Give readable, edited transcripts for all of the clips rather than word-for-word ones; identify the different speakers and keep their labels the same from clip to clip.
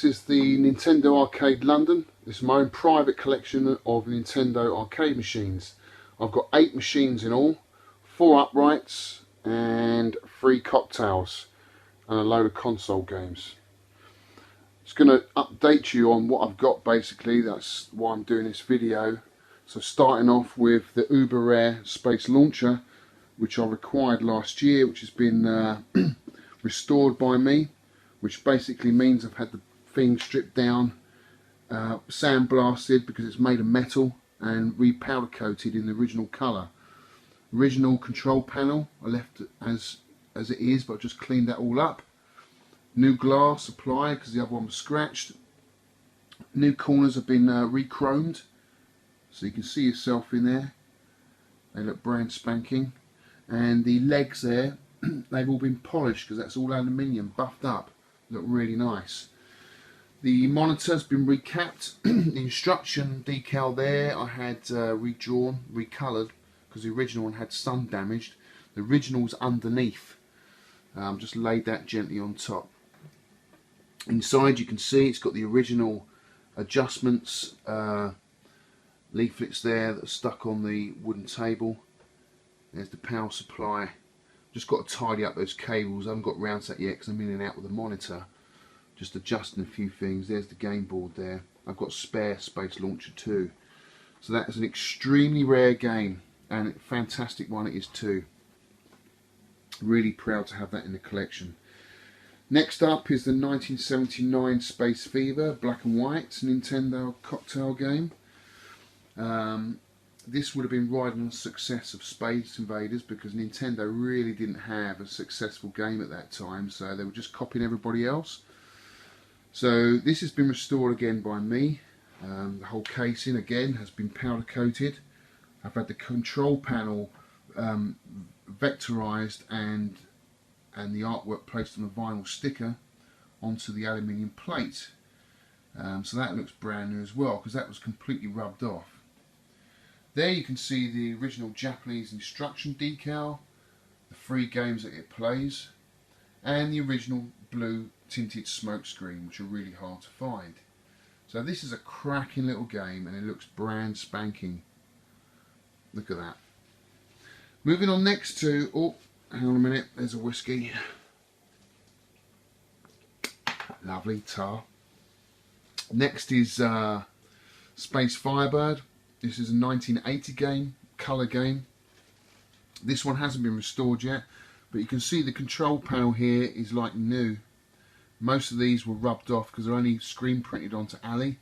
Speaker 1: this is the Nintendo Arcade London. This is my own private collection of Nintendo arcade machines. I've got 8 machines in all, 4 uprights and 3 cocktails and a load of console games. Just going to update you on what I've got basically. That's why I'm doing this video. So starting off with the uber rare Space Launcher, which I acquired last year, which has been restored by me, which basically means I've had the thing stripped down, sandblasted because it's made of metal, and re-powder coated in the original colour. Original control panel I left as it is, but I just cleaned that all up. New glass applied because the other one was scratched. New corners have been re-chromed, so you can see yourself in there. They look brand spanking. And the legs there, they've all been polished because that's all aluminium, buffed up. Look really nice. The monitor's been recapped. The instruction decal there I had redrawn, recoloured, because the original one had sun damaged. The original's underneath. Just laid that gently on top. Inside you can see it's got the original adjustments, leaflets there that are stuck on the wooden table. There's the power supply. Just got to tidy up those cables. I haven't got round to that yet because I'm in and out with the monitor. Just adjusting a few things. There's the game board there. I've got spare Space Launcher too. So that is an extremely rare game, and a fantastic one it is too. Really proud to have that in the collection. Next up is the 1979 Space Fever black and white Nintendo cocktail game. This would have been riding on the success of Space Invaders because Nintendo really didn't have a successful game at that time, so they were just copying everybody else. So this has been restored again by me. The whole casing again has been powder coated. I've had the control panel vectorized and the artwork placed on a vinyl sticker onto the aluminium plate. So that looks brand new as well because that was completely rubbed off. There you can see the original Japanese instruction decal, the 3 games that it plays, and the original blue tinted smoke screen, which are really hard to find. So this is a cracking little game and it looks brand spanking. Look at that. Moving on next to, oh, hang on a minute, there's a whiskey. Lovely tar. Next is Space Firebird. This is a 1980 game, colour game. This one hasn't been restored yet, but you can see the control panel here is like new. Most of these were rubbed off because they're only screen printed onto Ali.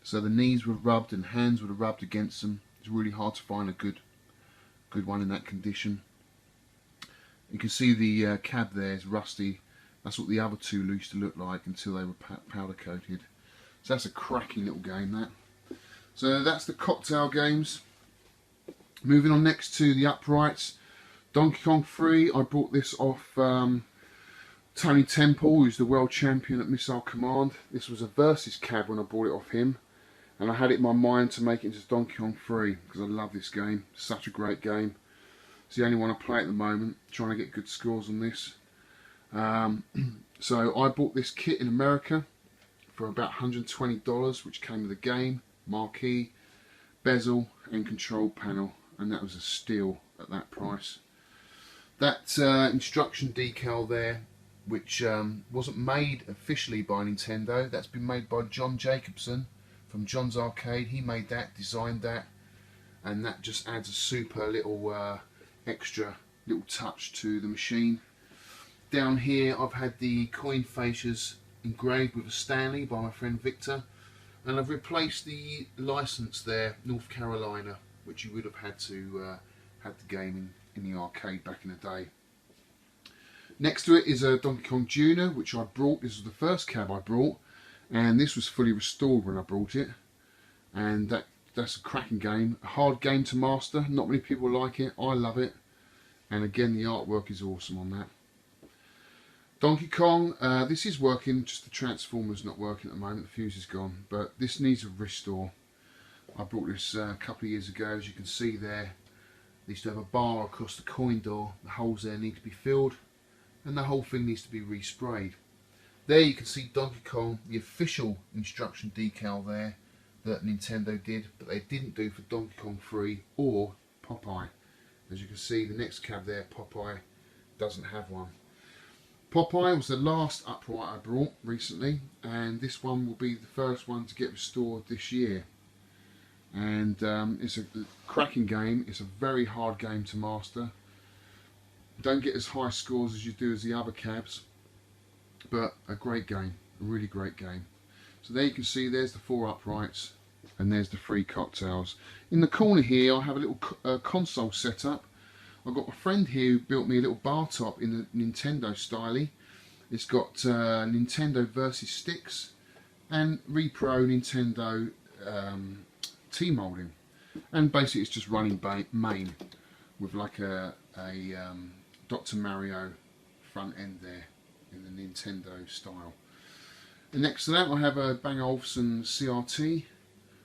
Speaker 1: So the knees were rubbed and hands were rubbed against them. It's really hard to find a good one in that condition. You can see the cab there is rusty. That's what the other 2 used to look like until they were powder coated. So that's a cracking little game, that. So that's the cocktail games. Moving on next to the uprights. Donkey Kong 3, I bought this off Tony Temple, who's the world champion at Missile Command. This was a versus cab when I bought it off him. And I had it in my mind to make it into Donkey Kong 3 because I love this game. Such a great game. It's the only one I play at the moment, trying to get good scores on this. So I bought this kit in America for about $120, which came with a game, Marquee, bezel and control panel, and that was a steal at that price. That instruction decal there, which wasn't made officially by Nintendo, that's been made by John Jacobson from John's Arcade. He made that, designed that, and that just adds a super little extra little touch to the machine. Down here I've had the coin fascias engraved with a Stanley by my friend Victor, and I've replaced the license there, North Carolina, which you would have had to had the game in the arcade back in the day. Next to it is a Donkey Kong Juna, which I brought. This was the first cab I brought, and this was fully restored when I brought it. And that's a cracking game, a hard game to master. Not many people like it. I love it, and again the artwork is awesome on that. Donkey Kong, this is working, just the transformer's not working at the moment, the fuse is gone, but this needs a restore. I brought this a couple of years ago. As you can see there, they used to have a bar across the coin door. The holes there need to be filled and the whole thing needs to be resprayed. There you can see Donkey Kong, the official instruction decal there that Nintendo did, but they didn't do for Donkey Kong 3 or Popeye. As you can see, the next cab there, Popeye, doesn't have one. Popeye was the last upright I brought recently, and this one will be the first one to get restored this year. And it's a cracking game. It's a very hard game to master. Don't get as high scores as you do as the other cabs, but a great game, a really great game. So there you can see there's the 4 uprights and there's the 3 cocktails. In the corner here I have a little console set up. I've got a friend here who built me a little bar top in the Nintendo style. It's got Nintendo versus sticks and Repro Nintendo T-molding, and basically it's just running main with like a Dr. Mario front end there in the Nintendo style. And next to that I have a Bang & Olufsen CRT,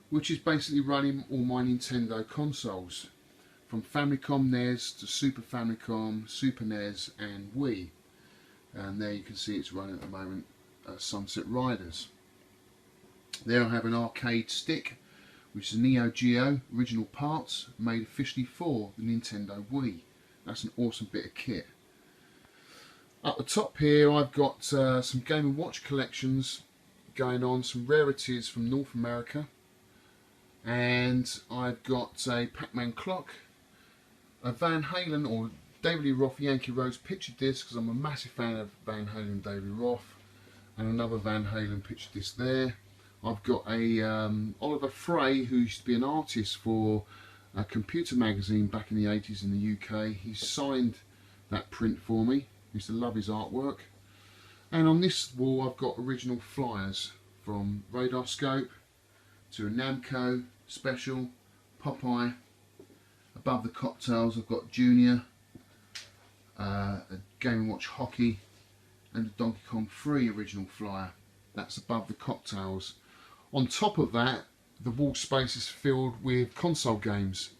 Speaker 1: which is basically running all my Nintendo consoles from Famicom, NES to Super Famicom, Super NES and Wii. And there you can see it's running at the moment Sunset Riders. There I have an arcade stick, which is Neo Geo original parts made officially for the Nintendo Wii. That's an awesome bit of kit. Up the top here I've got some Game & Watch collections going on, some rarities from North America, and I've got a Pac-Man clock, a Van Halen or David Lee Roth Yankee Rose picture disc, because I'm a massive fan of Van Halen and David Lee Roth, and another Van Halen picture disc there. I've got a Oliver Frey, who used to be an artist for a computer magazine back in the 80s in the UK. He signed that print for me. I used to love his artwork. And on this wall I've got original flyers from Radar Scope to a Namco Special, Popeye. Above the cocktails I've got Juna, a Game & Watch Hockey and a Donkey Kong 3 original flyer. That's above the cocktails. On top of that, the wall space is filled with console games.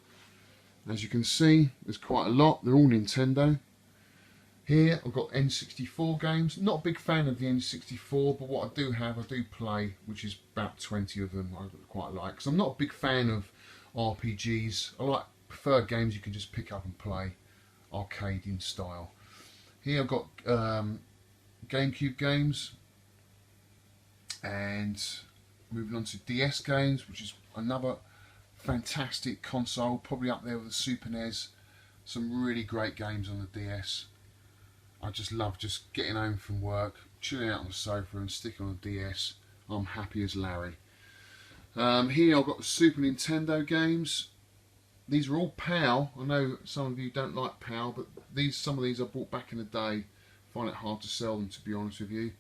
Speaker 1: As you can see, there's quite a lot. They're all Nintendo. Here I've got N64 games. Not a big fan of the N64, but what I do have, I do play, which is about 20 of them I quite like. Because I'm not a big fan of RPGs. I prefer games you can just pick up and play, arcade in style. Here I've got GameCube games, and moving on to DS games, which is another fantastic console, probably up there with the Super NES. Some really great games on the DS. I just love just getting home from work, chilling out on the sofa and sticking on the DS. I'm happy as Larry. Here I've got the Super Nintendo games. These are all PAL. I know some of you don't like PAL, but some of these I bought back in the day. Find it hard to sell them, to be honest with you.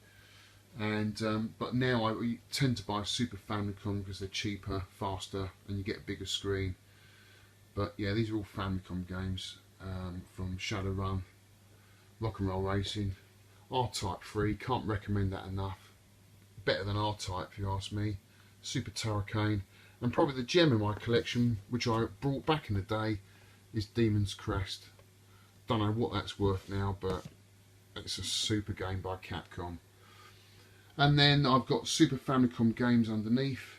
Speaker 1: And but now I tend to buy Super Famicom because they're cheaper, faster, and you get a bigger screen. But yeah, these are all Famicom games from Shadowrun, Rock and Roll Racing, R-Type 3. Can't recommend that enough. Better than R-Type if you ask me. Super Turricane. And probably the gem in my collection, which I brought back in the day, is Demon's Crest. Don't know what that's worth now, but it's a super game by Capcom. And then I've got Super Famicom games underneath.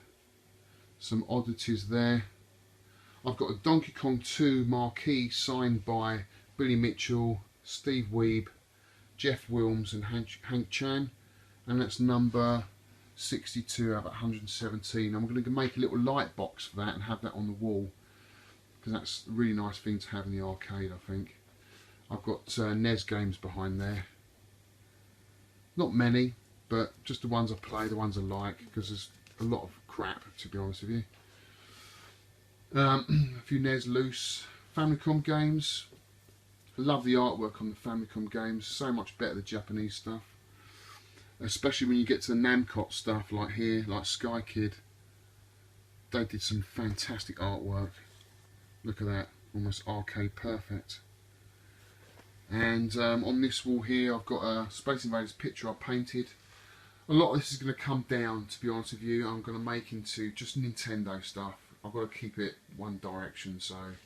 Speaker 1: Some oddities there. I've got a Donkey Kong 2 Marquee signed by Billy Mitchell, Steve Weeb, Jeff Wilms and Hank Chan. And that's number 62 out of 117. I'm going to make a little light box for that and have that on the wall, because that's a really nice thing to have in the arcade, I think. I've got NES games behind there. Not many, but just the ones I play, the ones I like, because there's a lot of crap, to be honest with you. A few NES loose Famicom games. I love the artwork on the Famicom games, so much better than Japanese stuff. Especially when you get to the Namco stuff like here, like Sky Kid. They did some fantastic artwork. Look at that, almost arcade perfect. And on this wall here I've got a Space Invaders picture I painted. A lot of this is going to come down, to be honest with you. I'm going to make into just Nintendo stuff. I've got to keep it one direction, so I'm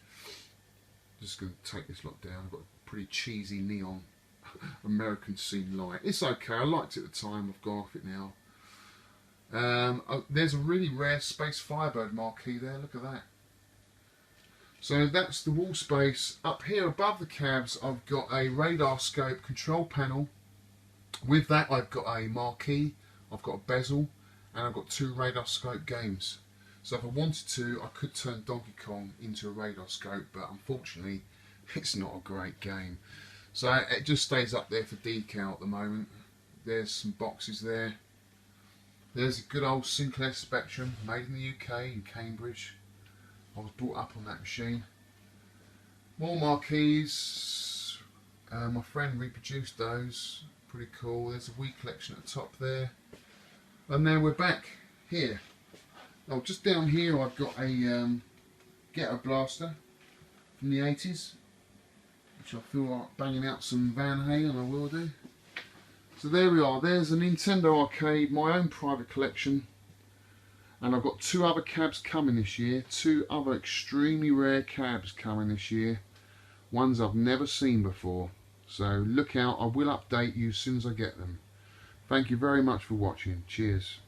Speaker 1: just going to take this lot down. I've got a pretty cheesy neon American scene light. It's okay, I liked it at the time, I've gone off it now. There's a really rare Space Firebird marquee there, look at that. So that's the wall space. Up here above the cabs I've got a radar scope control panel. With that I've got a marquee, I've got a bezel, and I've got 2 radar scope games. So if I wanted to, I could turn Donkey Kong into a radar scope, but unfortunately it's not a great game. So it just stays up there for decal at the moment. There's some boxes there. There's a good old Sinclair Spectrum, made in the UK, in Cambridge. I was brought up on that machine. More marquees. My friend reproduced those. Pretty cool. There's a Wii collection at the top there. And then we're back here. Oh, just down here I've got a Ghetto Blaster from the 80s, which I feel like banging out some Van Halen, I will do. So there we are, there's a Nintendo arcade, my own private collection, and I've got 2 other cabs coming this year, 2 other extremely rare cabs coming this year, ones I've never seen before. So look out, I will update you as soon as I get them. Thank you very much for watching, cheers.